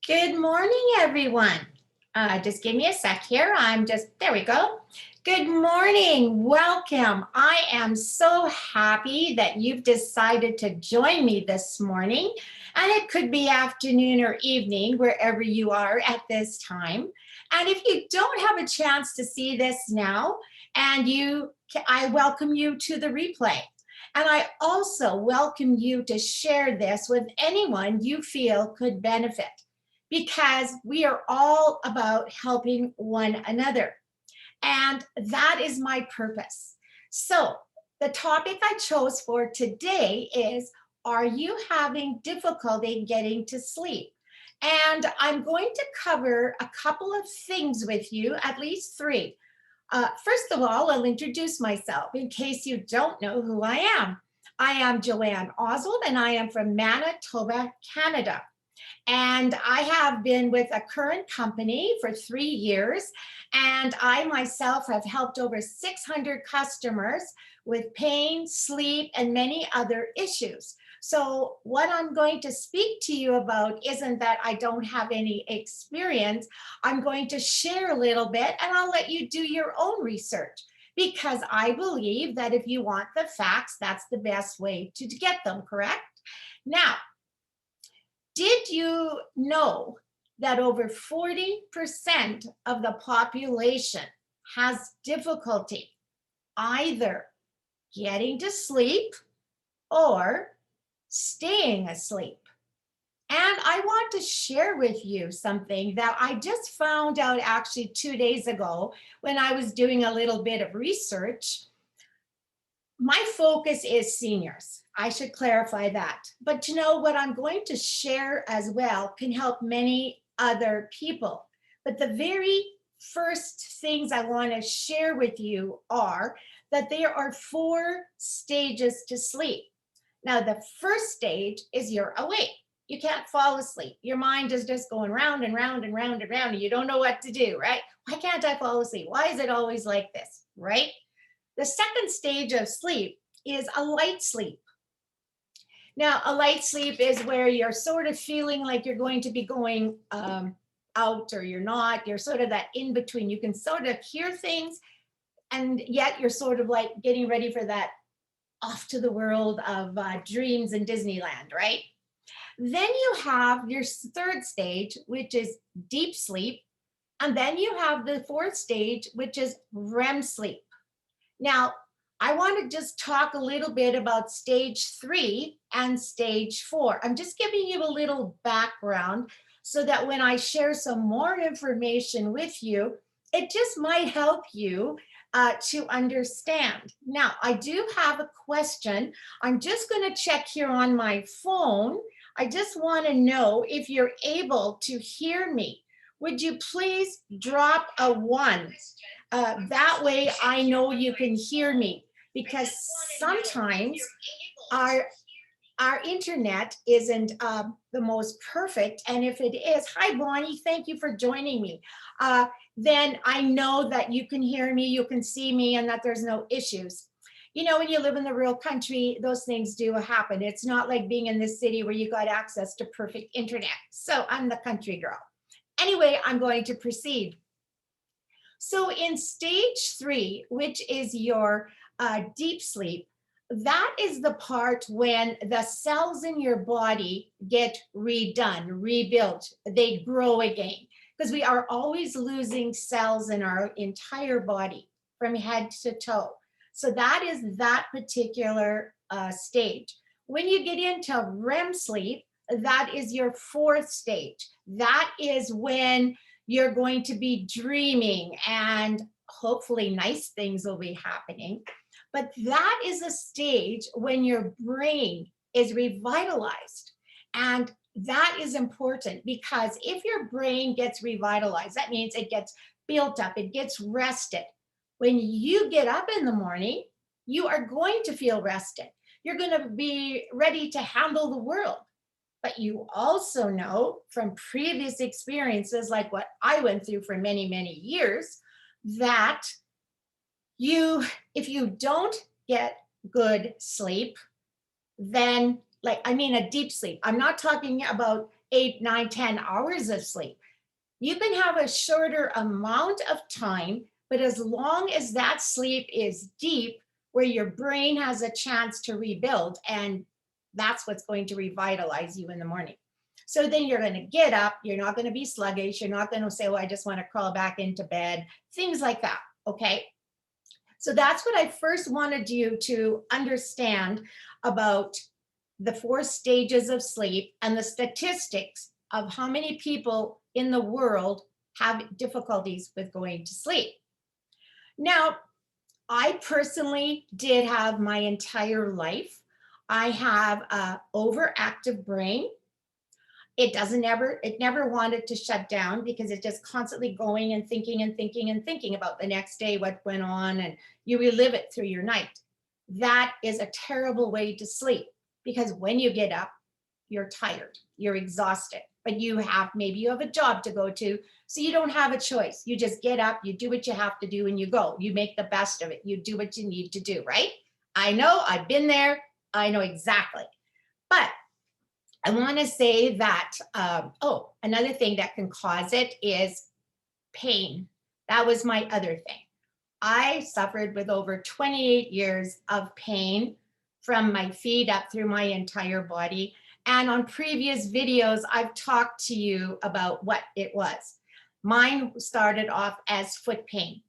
Good morning, everyone. Just give me a sec here. There we go. Good morning. Welcome. I am so happy that you've decided to join me this morning. And it could be afternoon or evening, wherever you are at this time. And if you don't have a chance to see this now, I welcome you to the replay. And I also welcome you to share this with anyone you feel could benefit, because we are all about helping one another. And that is my purpose. So, the topic I chose for today is, are you having difficulty getting to sleep? And I'm going to cover a couple of things with you, at least three. First of all, I'll introduce myself in case you don't know who I am. I am Joanne Oswald, and I am from Manitoba, Canada. And I have been with a current company for 3 years, and I myself have helped over 600 customers with pain, sleep, and many other issues. So what I'm going to speak to you about isn't that I don't have any experience. I'm going to share a little bit, and I'll let you do your own research, because I believe that if you want the facts, that's the best way to get them, correct? Now, did you know that over 40% of the population has difficulty either getting to sleep or staying asleep? And I want to share with you something that I just found out actually 2 days ago when I was doing a little bit of research. My focus is seniors. I should clarify that. But you know what I'm going to share as well can help many other people. But the very first things I want to share with you are that there are 4 stages to sleep. Now, the first stage is you're awake. You can't fall asleep. Your mind is just going round and round and round and round, and you don't know what to do, right? Why can't I fall asleep? Why is it always like this, right? The second stage of sleep is a light sleep. Now, a light sleep is where you're sort of feeling like you're going to be going out, or you're not. You're sort of that in between. You can sort of hear things, and yet you're sort of like getting ready for that off to the world of dreams in Disneyland, right? Then you have your third stage, which is deep sleep. And then you have the fourth stage, which is REM sleep. Now, I want to just talk a little bit about stage 3 and stage 4. I'm just giving you a little background so that when I share some more information with you, it just might help you to understand. Now, I do have a question. I'm just going to check here on my phone. I just want to know if you're able to hear me. Would you please drop a 1? That way I know you can hear me, because sometimes our internet isn't the most perfect. And if it is, hi Bonnie, thank you for joining me. Then I know that you can hear me, you can see me, and that there's no issues. You know, when you live in the rural country, those things do happen. It's not like being in the city where you got access to perfect internet. So I'm the country girl. Anyway, I'm going to proceed. So in stage 3, which is your deep sleep, that is the part when the cells in your body get redone, rebuilt, they grow again, because we are always losing cells in our entire body from head to toe. So that is that particular stage. When you get into REM sleep, that is your fourth stage. That is when you're going to be dreaming, and hopefully nice things will be happening. But that is a stage when your brain is revitalized. And that is important, because if your brain gets revitalized, that means it gets built up, it gets rested. When you get up in the morning, you are going to feel rested. You're going to be ready to handle the world. But you also know from previous experiences, like what I went through for many, many years, that if you don't get good sleep, then a deep sleep. I'm not talking about 8, 9, 10 hours of sleep. You can have a shorter amount of time, but as long as that sleep is deep, where your brain has a chance to rebuild, and that's what's going to revitalize you in the morning. So then you're going to get up, you're not going to be sluggish, you're not going to say, oh, I just want to crawl back into bed, things like that. Okay. So that's what I first wanted you to understand about the 4 stages of sleep and the statistics of how many people in the world have difficulties with going to sleep. Now, I personally did have my entire life. I have an overactive brain. It never wanted to shut down because it's just constantly going and thinking and thinking and thinking about the next day, what went on, and you relive it through your night. That is a terrible way to sleep because when you get up, you're tired, you're exhausted, but maybe you have a job to go to, so you don't have a choice. You just get up, you do what you have to do, and you go. You make the best of it. You do what you need to do, right? I know, I've been there. I know exactly. But I want to say that, another thing that can cause it is pain. That was my other thing. I suffered with over 28 years of pain from my feet up through my entire body. And on previous videos, I've talked to you about what it was. Mine started off as foot pain.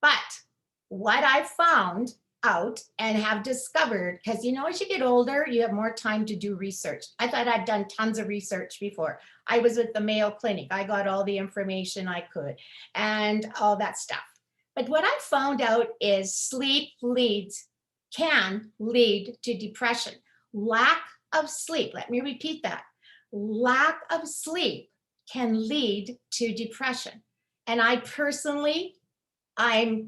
But what I found out and have discovered, because as you get older, you have more time to do research. I thought I'd done tons of research before. I was with the Mayo Clinic. I got all the information I could and all that stuff. But what I found out is sleep can lead to depression. Lack of sleep, let me repeat that. Lack of sleep can lead to depression. And I'm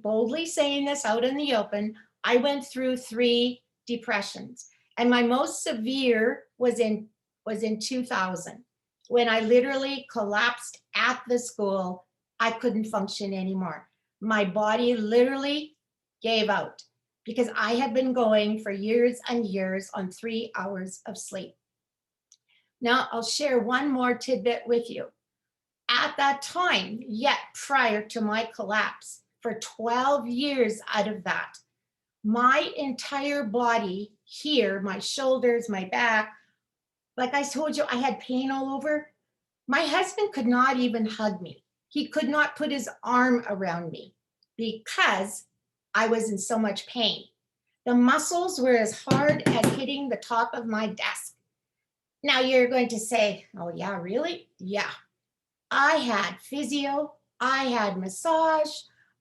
boldly saying this out in the open, I went through 3 depressions. And my most severe was in 2000, when I literally collapsed at the school. I couldn't function anymore. My body literally gave out because I had been going for years and years on 3 hours of sleep. Now, I'll share one more tidbit with you. At that time, yet prior to my collapse, for 12 years out of that, my entire body here, my shoulders, my back, like I told you, I had pain all over. My husband could not even hug me. He could not put his arm around me because I was in so much pain. The muscles were as hard as hitting the top of my desk. Now you're going to say, oh yeah, really? Yeah. I had physio, I had massage,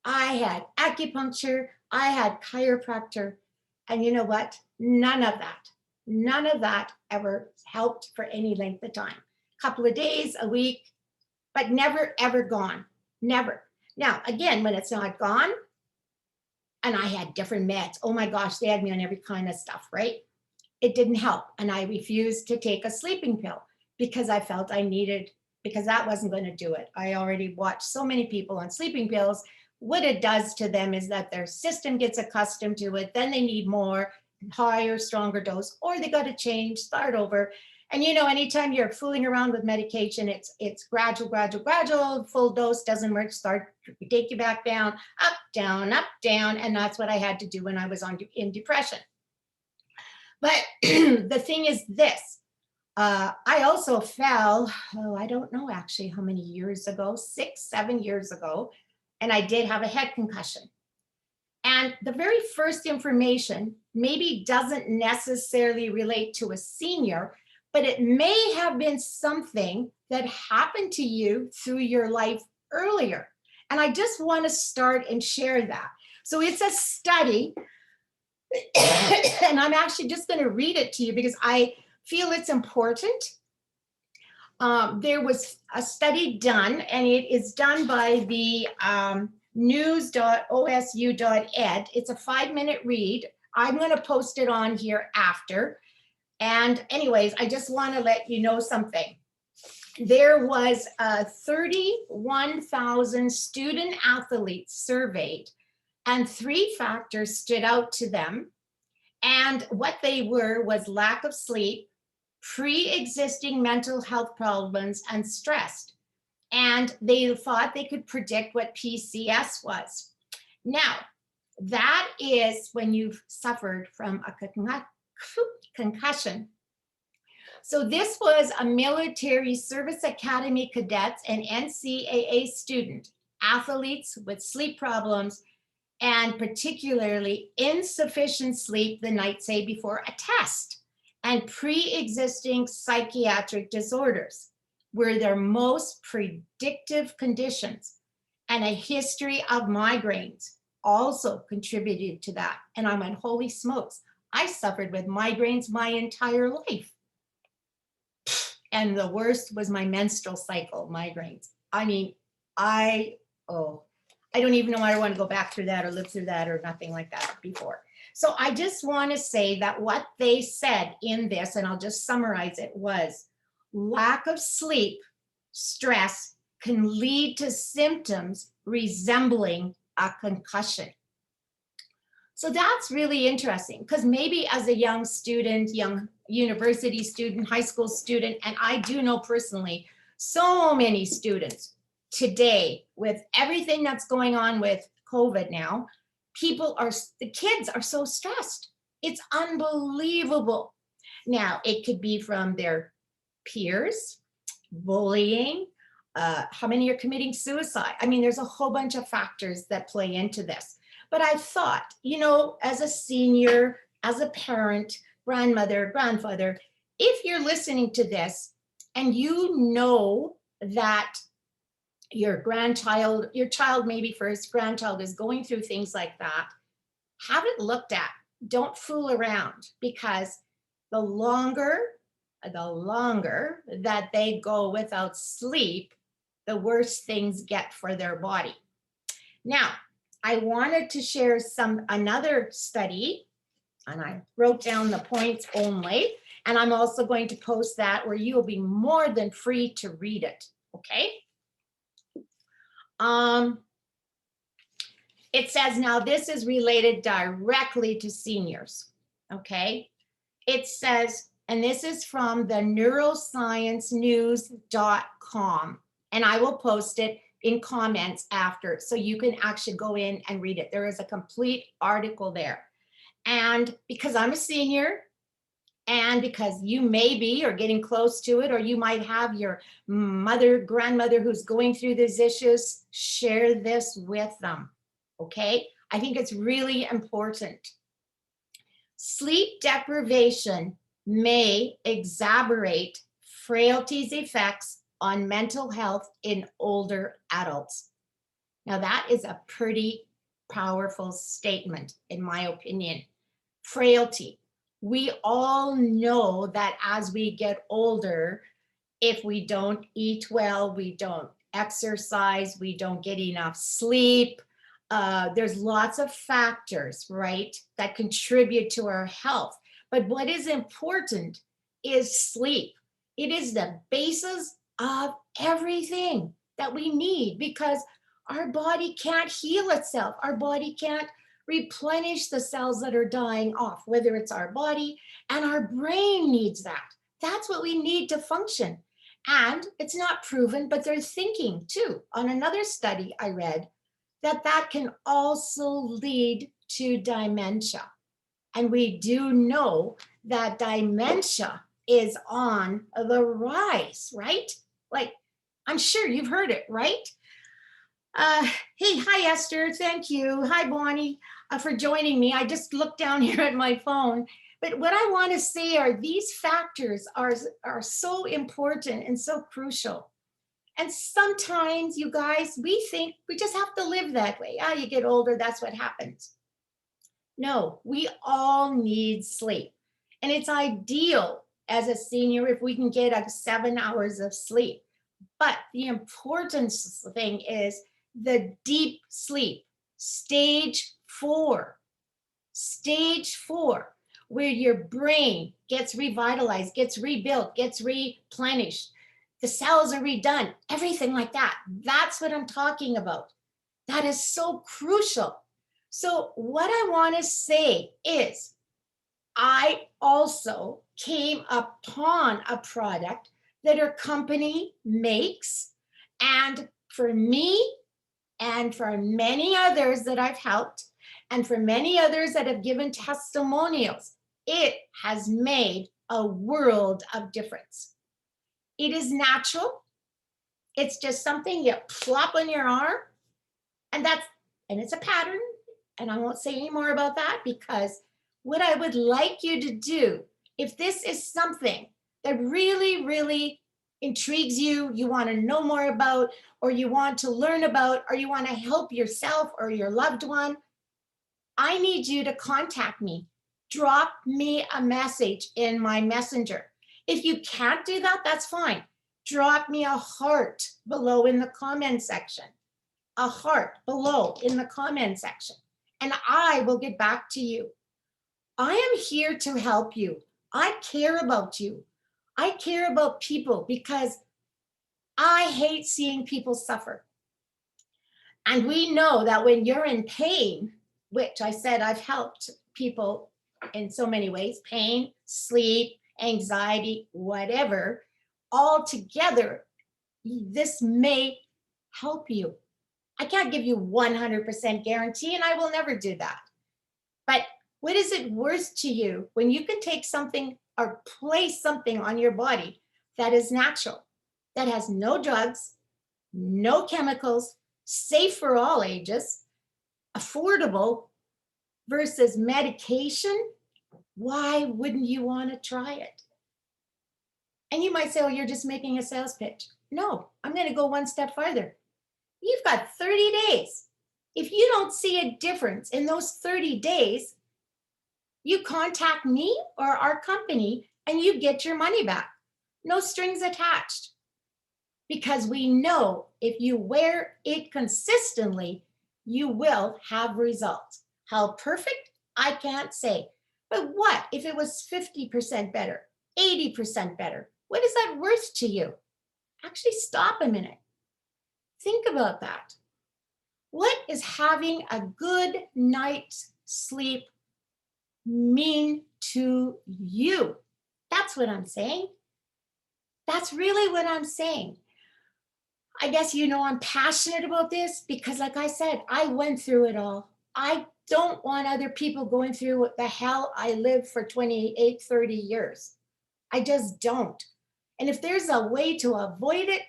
I had acupuncture, I had chiropractor. And you know what? None of that ever helped for any length of time. A couple of days, a week, but never, ever gone. Never. Now, again, when it's not gone, and I had different meds. Oh my gosh, they had me on every kind of stuff, right? It didn't help. And I refused to take a sleeping pill because I felt because that wasn't going to do it. I already watched so many people on sleeping pills. What it does to them is that their system gets accustomed to it. Then they need more, higher, stronger dose, or they got to change, start over. And anytime you're fooling around with medication, it's gradual. Full dose doesn't work. Take you back down, up, down. And that's what I had to do when I was in depression. But the thing is this. I also fell, I don't know actually how many years ago, 6, 7 years ago, and I did have a head concussion. And the very first information maybe doesn't necessarily relate to a senior, but it may have been something that happened to you through your life earlier. And I just want to start and share that. So it's a study, and I'm actually just going to read it to you because I feel it's important. There was a study done, and it is done by the news.osu.ed. It's a 5-minute read. I'm going to post it on here after. And anyways, I just want to let you know something. There was 31,000 student athletes surveyed, and 3 factors stood out to them. And what they were was lack of sleep, pre-existing mental health problems and stress. And they thought they could predict what PCS was. Now, that is when you've suffered from a concussion. So this was a military service academy cadets and NCAA student, athletes with sleep problems, and particularly insufficient sleep the night, say, before a test, and pre-existing psychiatric disorders were their most predictive conditions. And a history of migraines also contributed to that. And I went, holy smokes, I suffered with migraines my entire life. And the worst was my menstrual cycle migraines. I mean, I don't even know I want to go back through that or live through that or nothing like that before. So I just want to say that what they said in this, and I'll just summarize it, was lack of sleep, stress can lead to symptoms resembling a concussion. So that's really interesting, because maybe as a young student, young university student, high school student, and I do know personally so many students today with everything that's going on with COVID now, the kids are so stressed. It's unbelievable. Now, it could be from their peers, bullying, how many are committing suicide? I mean, there's a whole bunch of factors that play into this. But I thought, as a senior, as a parent, grandmother, grandfather, if you're listening to this and you know that your child, maybe first grandchild, is going through things like that, have it looked at. Don't fool around, because the longer that they go without sleep, the worse things get for their body. Now, I wanted to share another study, and I wrote down the points only, and I'm also going to post that where you will be more than free to read it, okay? It says, now this is related directly to seniors, okay? It says, and this is from the neurosciencenews.com, and I will post it in comments after, so you can actually go in and read it. There is a complete article there. And because I'm a senior, and because you may be or getting close to it, or you might have your mother, grandmother who's going through these issues, share this with them, okay? I think it's really important. Sleep deprivation may exacerbate frailty's effects on mental health in older adults. Now, that is a pretty powerful statement, in my opinion. Frailty. We all know that as we get older, if we don't eat well, we don't exercise, we don't get enough sleep, there's lots of factors, right, that contribute to our health. But what is important is sleep. It is the basis of everything that we need, because our body can't heal itself. Our body can't replenish the cells that are dying off, whether it's our body, and our brain needs that. That's what we need to function. And it's not proven, but they're thinking too, on another study I read, that can also lead to dementia. And we do know that dementia is on the rise, right? Like, I'm sure you've heard it, right? Hey, hi, Esther. Thank you. Hi, Bonnie, for joining me. I just looked down here at my phone. But what I want to say are these factors are so important and so crucial. And sometimes, you guys, we think we just have to live that way. You get older, that's what happens. No, we all need sleep. And it's ideal as a senior if we can get 7 hours of sleep. But the important thing is the deep sleep, stage 4, where your brain gets revitalized, gets rebuilt, gets replenished, the cells are redone, everything like that. That's what I'm talking about. That is so crucial. So what I want to say is, I also came upon a product that her company makes. And for me and for many others that I've helped, and for many others that have given testimonials, it has made a world of difference. It is natural. It's just something you plop on your arm, and it's a pattern. And I won't say any more about that, because what I would like you to do, if this is something that really, really intrigues you, you want to know more about, or you want to learn about, or you want to help yourself or your loved one, I need you to contact me. Drop me a message in my messenger. If you can't do that, that's fine. Drop me a heart below in the comment section. A heart below in the comment section, and I will get back to you. I am here to help you. I care about you. I care about people because I hate seeing people suffer. And we know that when you're in pain, which I said I've helped people in so many ways, pain, sleep, anxiety, whatever, all together, this may help you. I can't give you 100% guarantee, and I will never do that. But what is it worth to you when you can take something or place something on your body that is natural, that has no drugs, no chemicals, safe for all ages, affordable, versus medication? Why wouldn't you want to try it? And you might say, oh, you're just making a sales pitch. No, I'm going to go one step farther. You've got 30 days. If you don't see a difference in those 30 days, you contact me or our company and you get your money back. No strings attached. Because we know if you wear it consistently, you will have results. How perfect? I can't say. But what if it was 50% better, 80% better? What is that worth to you? Actually, stop a minute. Think about that. What is having a good night's sleep mean to you? That's what I'm saying. That's really what I'm saying. I guess you know I'm passionate about this because, like I said, I went through it all. I don't want other people going through what the hell I lived for 28, 30 years. I just don't. And if there's a way to avoid it,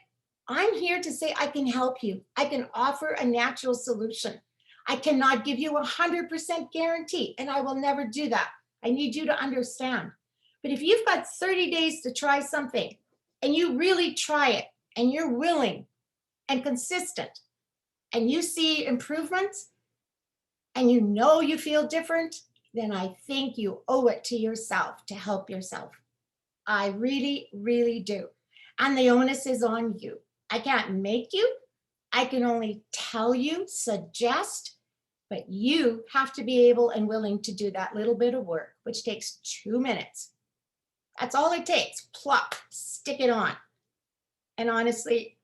I'm here to say I can help you. I can offer a natural solution. I cannot give you 100% guarantee, and I will never do that. I need you to understand. But if you've got 30 days to try something and you really try it and you're willing and consistent and you see improvements and you know you feel different, then I think you owe it to yourself to help yourself. I really, really do. And the onus is on you. I can't make you. I can only tell you, suggest, but you have to be able and willing to do that little bit of work, which takes 2 minutes. That's all it takes. Plop, stick it on. And honestly,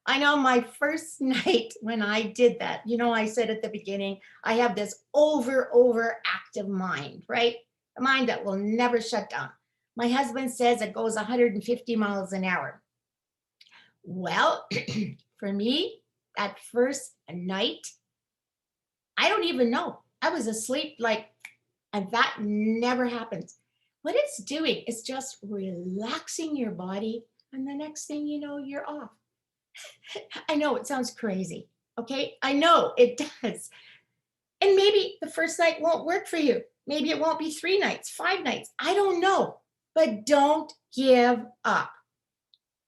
I know my first night when I did that, I said at the beginning, I have this overactive mind, right? A mind that will never shut down. My husband says it goes 150 miles an hour. Well, for me, that first night, I don't even know. I was asleep and that never happens. What it's doing is just relaxing your body, and the next thing you know, you're off. I know it sounds crazy, okay? I know it does. And maybe the first night won't work for you. Maybe it won't be 3 nights, 5 nights. I don't know. But don't give up.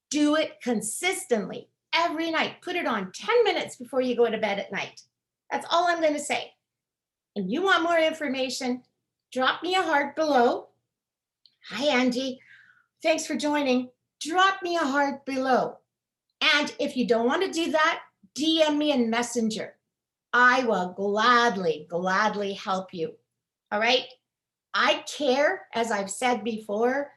Do it consistently every night. Put it on 10 minutes before you go to bed at night. That's all I'm going to say. And you want more information, drop me a heart below. Hi, Angie. Thanks for joining. Drop me a heart below. And if you don't want to do that, DM me in Messenger. I will gladly help you. All right? I care, as I've said before.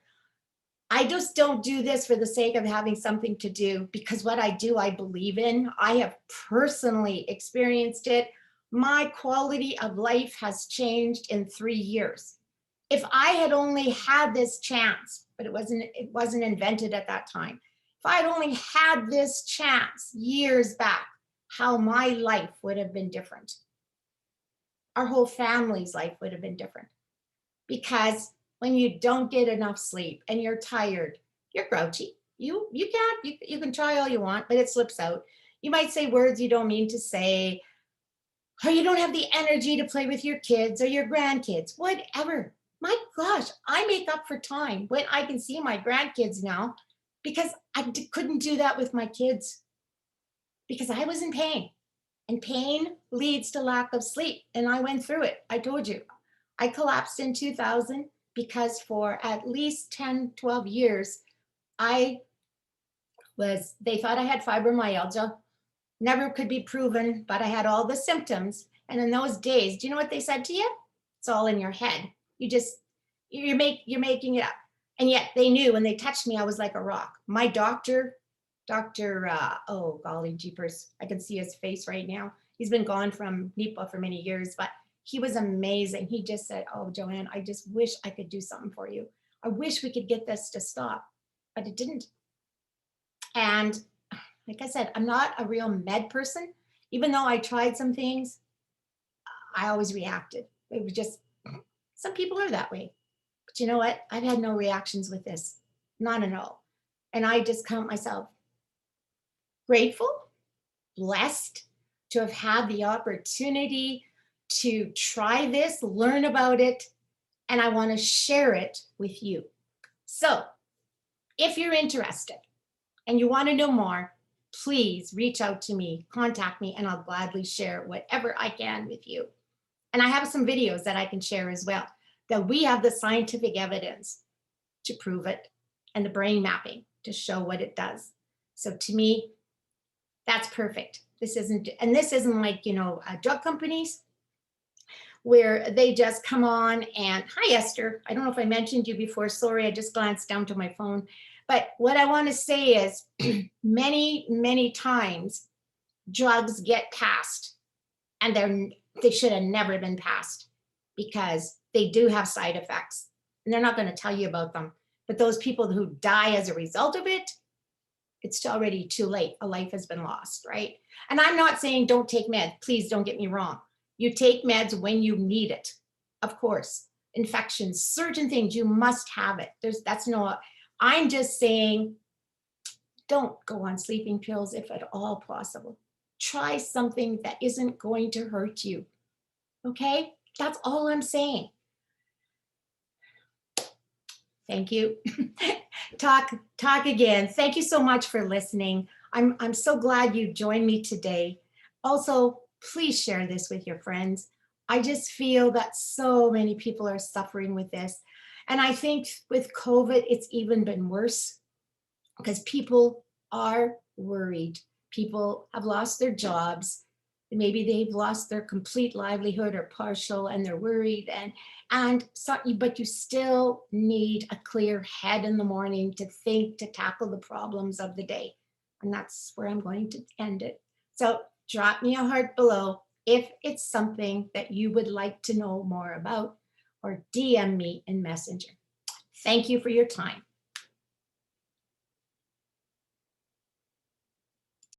I just don't do this for the sake of having something to do, because what I do, I believe in. I have personally experienced it. My quality of life has changed in 3 years. If I had only had this chance, but it wasn't invented at that time. If I had only had this chance years back, how my life would have been different. Our whole family's life would have been different. Because when you don't get enough sleep and you're tired, you're grouchy. You can try all you want, but it slips out. You might say words you don't mean to say, or you don't have the energy to play with your kids or your grandkids, whatever. My gosh, I make up for time when I can see my grandkids now because couldn't do that with my kids because I was in pain. And pain leads to lack of sleep. And I went through it. I told you. I collapsed in 2000 because for at least 10, 12 years, they thought I had fibromyalgia. Never could be proven, but I had all the symptoms. And in those days, do you know what they said to you? It's all in your head. You're making it up. And yet they knew when they touched me, I was like a rock. My doctor, oh golly jeepers, I can see his face right now. He's been gone from NEPA for many years, but he was amazing. He just said, oh, Joanne, I just wish I could do something for you. I wish we could get this to stop, but it didn't. And like I said, I'm not a real med person. Even though I tried some things, I always reacted. It was just, some people are that way. But you know what? I've had no reactions with this, not at all. And I just count myself grateful, blessed to have had the opportunity to try this, learn about it, and I want to share it with you. So if you're interested and you want to know more, please reach out to me, contact me, and I'll gladly share whatever I can with you. And I have some videos that I can share as well, that we have the scientific evidence to prove it and the brain mapping to show what it does. So to me, that's perfect. This isn't like, drug companies where they just come on and, hi, Esther. I don't know if I mentioned you before. Sorry, I just glanced down to my phone. But what I want to say is many, many times drugs get passed and they should have never been passed because they do have side effects and they're not going to tell you about them. But those people who die as a result of it, it's already too late. A life has been lost, right? And I'm not saying don't take meds. Please don't get me wrong. You take meds when you need it. Of course, infections, certain things, you must have it. I'm just saying, don't go on sleeping pills if at all possible. Try something that isn't going to hurt you. Okay? That's all I'm saying. Thank you. Talk again. Thank you so much for listening. I'm so glad you joined me today. Also, please share this with your friends. I just feel that so many people are suffering with this. And I think with COVID, it's even been worse because people are worried. People have lost their jobs. Maybe they've lost their complete livelihood or partial, and they're worried. But you still need a clear head in the morning to think, to tackle the problems of the day. And that's where I'm going to end it. So drop me a heart below if it's something that you would like to know more about, or DM me in Messenger. Thank you for your time.